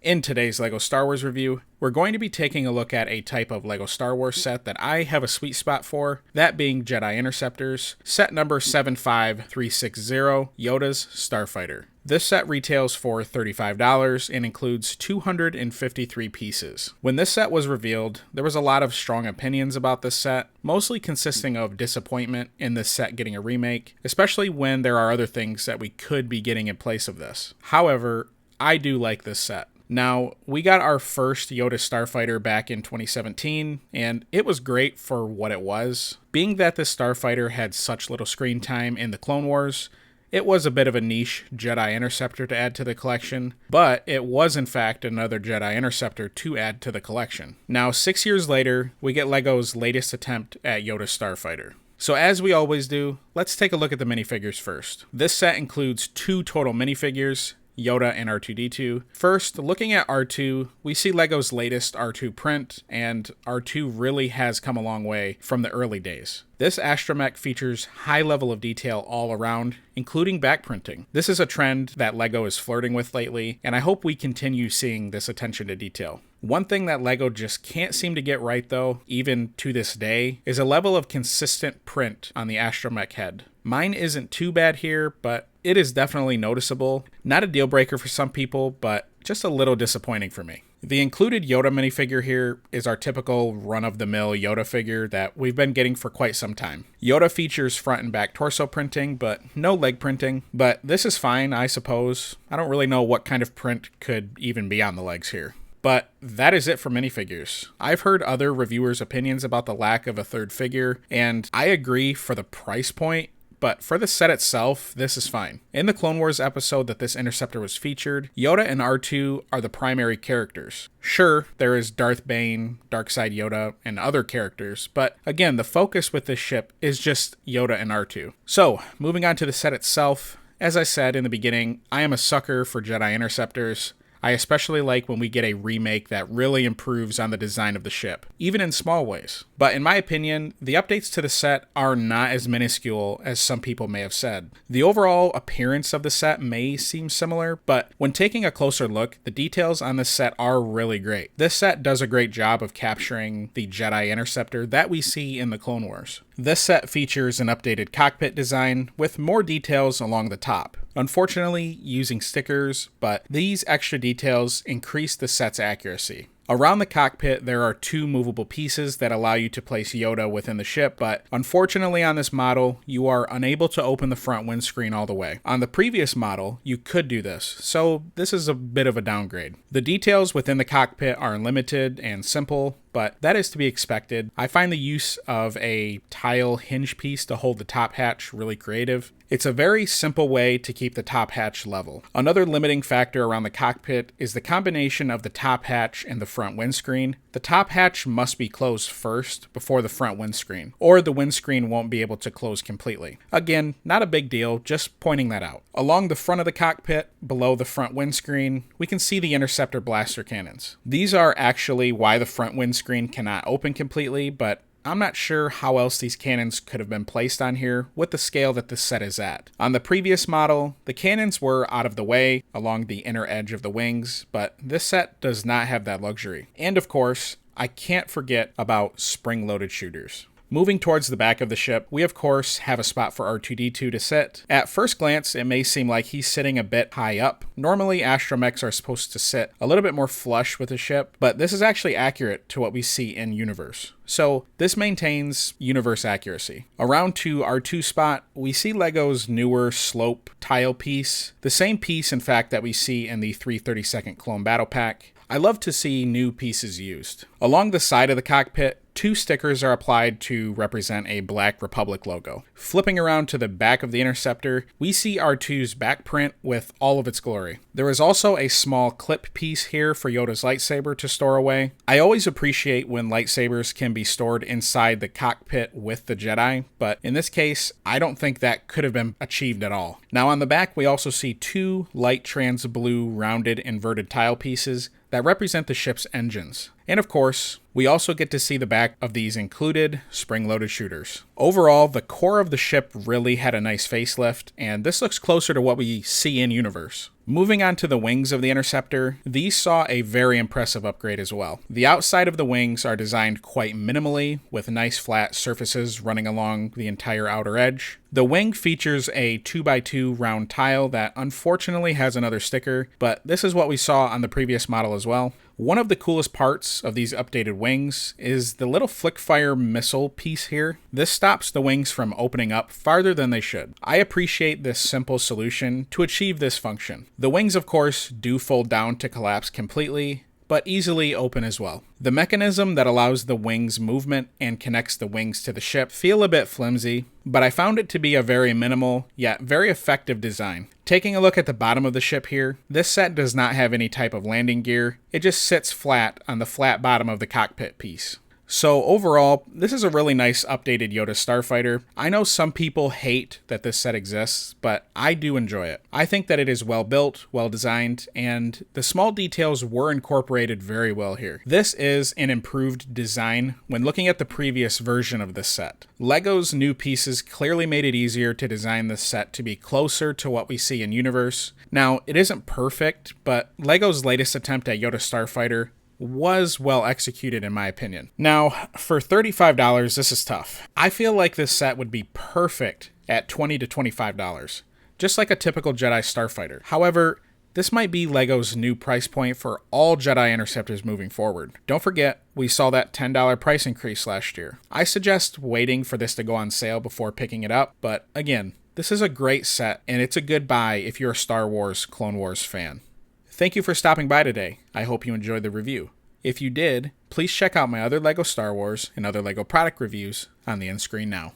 In today's LEGO Star Wars review, we're going to be taking a look at a type of LEGO Star Wars set that I have a sweet spot for, that being Jedi Interceptors, set number 75360, Yoda's Starfighter. This set retails for $35 and includes 253 pieces. When this set was revealed, there was a lot of strong opinions about this set, mostly consisting of disappointment in this set getting a remake, especially when there are other things that we could be getting in place of this. However, I do like this set. Now, we got our first Yoda Starfighter back in 2017, and it was great for what it was. Being that this Starfighter had such little screen time in the Clone Wars, it was a bit of a niche Jedi Interceptor to add to the collection, but it was in fact another Jedi Interceptor to add to the collection. Now, 6 years later, we get LEGO's latest attempt at Yoda Starfighter. So as we always do, let's take a look at the minifigures first. This set includes 2 total minifigures, Yoda and R2-D2. First, looking at R2, we see LEGO's latest R2 print, and R2 really has come a long way from the early days. This astromech features high level of detail all around, including backprinting. This is a trend that LEGO is flirting with lately, and I hope we continue seeing this attention to detail. One thing that LEGO just can't seem to get right though, even to this day, is a level of consistent print on the astromech head. Mine isn't too bad here, but it is definitely noticeable. Not a deal breaker for some people, but just a little disappointing for me. The included Yoda minifigure here is our typical run-of-the-mill Yoda figure that we've been getting for quite some time. Yoda features front and back torso printing, but no leg printing. But this is fine, I suppose. I don't really know what kind of print could even be on the legs here. But that is it for minifigures. I've heard other reviewers' opinions about the lack of a third figure, and I agree for the price point. But for the set itself, this is fine. In the Clone Wars episode that this Interceptor was featured, Yoda and R2 are the primary characters. Sure, there is Darth Bane, Darkside Yoda, and other characters, but again, the focus with this ship is just Yoda and R2. So, moving on to the set itself, as I said in the beginning, I am a sucker for Jedi Interceptors. I especially like when we get a remake that really improves on the design of the ship, even in small ways. But in my opinion, the updates to the set are not as minuscule as some people may have said. The overall appearance of the set may seem similar, but when taking a closer look, the details on this set are really great. This set does a great job of capturing the Jedi Interceptor that we see in the Clone Wars. This set features an updated cockpit design with more details along the top. Unfortunately, using stickers, but these extra details increase the set's accuracy. Around the cockpit, there are 2 movable pieces that allow you to place Yoda within the ship, but unfortunately on this model, you are unable to open the front windscreen all the way. On the previous model, you could do this, so this is a bit of a downgrade. The details within the cockpit are limited and simple, but that is to be expected. I find the use of a tile hinge piece to hold the top hatch really creative. It's a very simple way to keep the top hatch level. Another limiting factor around the cockpit is the combination of the top hatch and the front windscreen. The top hatch must be closed first before the front windscreen, or the windscreen won't be able to close completely. Again, not a big deal, just pointing that out. Along the front of the cockpit, below the front windscreen, we can see the Interceptor blaster cannons. These are actually why the front windscreen cannot open completely, but I'm not sure how else these cannons could have been placed on here with the scale that this set is at. On the previous model, the cannons were out of the way along the inner edge of the wings, but this set does not have that luxury. And of course, I can't forget about spring-loaded shooters. Moving towards the back of the ship, we of course have a spot for R2-D2 to sit. At first glance, it may seem like he's sitting a bit high up. Normally, astromechs are supposed to sit a little bit more flush with the ship, but this is actually accurate to what we see in universe. So this maintains universe accuracy. Around to R2 spot, we see LEGO's newer slope tile piece, the same piece in fact that we see in the 332nd Clone Battle Pack. I love to see new pieces used. Along the side of the cockpit, 2 stickers are applied to represent a Black Republic logo. Flipping around to the back of the Interceptor, we see R2's back print with all of its glory. There is also a small clip piece here for Yoda's lightsaber to store away. I always appreciate when lightsabers can be stored inside the cockpit with the Jedi, but in this case, I don't think that could have been achieved at all. Now on the back, we also see 2 light trans blue rounded inverted tile pieces that represent the ship's engines. And of course, we also get to see the back of these included spring-loaded shooters. Overall, the core of the ship really had a nice facelift, and this looks closer to what we see in universe. Moving on to the wings of the Interceptor, these saw a very impressive upgrade as well. The outside of the wings are designed quite minimally, with nice flat surfaces running along the entire outer edge. The wing features a 2x2 round tile that unfortunately has another sticker, but this is what we saw on the previous model as well. One of the coolest parts of these updated wings is the little flick-fire missile piece here. This stops the wings from opening up farther than they should. I appreciate this simple solution to achieve this function. The wings, of course, do fold down to collapse completely, but easily open as well. The mechanism that allows the wings movement and connects the wings to the ship feel a bit flimsy, but I found it to be a very minimal, yet very effective design. Taking a look at the bottom of the ship here, this set does not have any type of landing gear. It just sits flat on the flat bottom of the cockpit piece. So overall, this is a really nice updated Yoda Starfighter. I know some people hate that this set exists, but I do enjoy it. I think that it is well built, well designed, and the small details were incorporated very well here. This is an improved design when looking at the previous version of this set. LEGO's new pieces clearly made it easier to design this set to be closer to what we see in universe. Now, it isn't perfect, but LEGO's latest attempt at Yoda Starfighter was well executed in my opinion. Now, for $35, this is tough. I feel like this set would be perfect at $20 to $25, just like a typical Jedi Starfighter. However, this might be LEGO's new price point for all Jedi Interceptors moving forward. Don't forget, we saw that $10 price increase last year. I suggest waiting for this to go on sale before picking it up, but again, this is a great set, and it's a good buy if you're a Star Wars Clone Wars fan. Thank you for stopping by today. I hope you enjoyed the review. If you did, please check out my other LEGO Star Wars and other LEGO product reviews on the end screen now.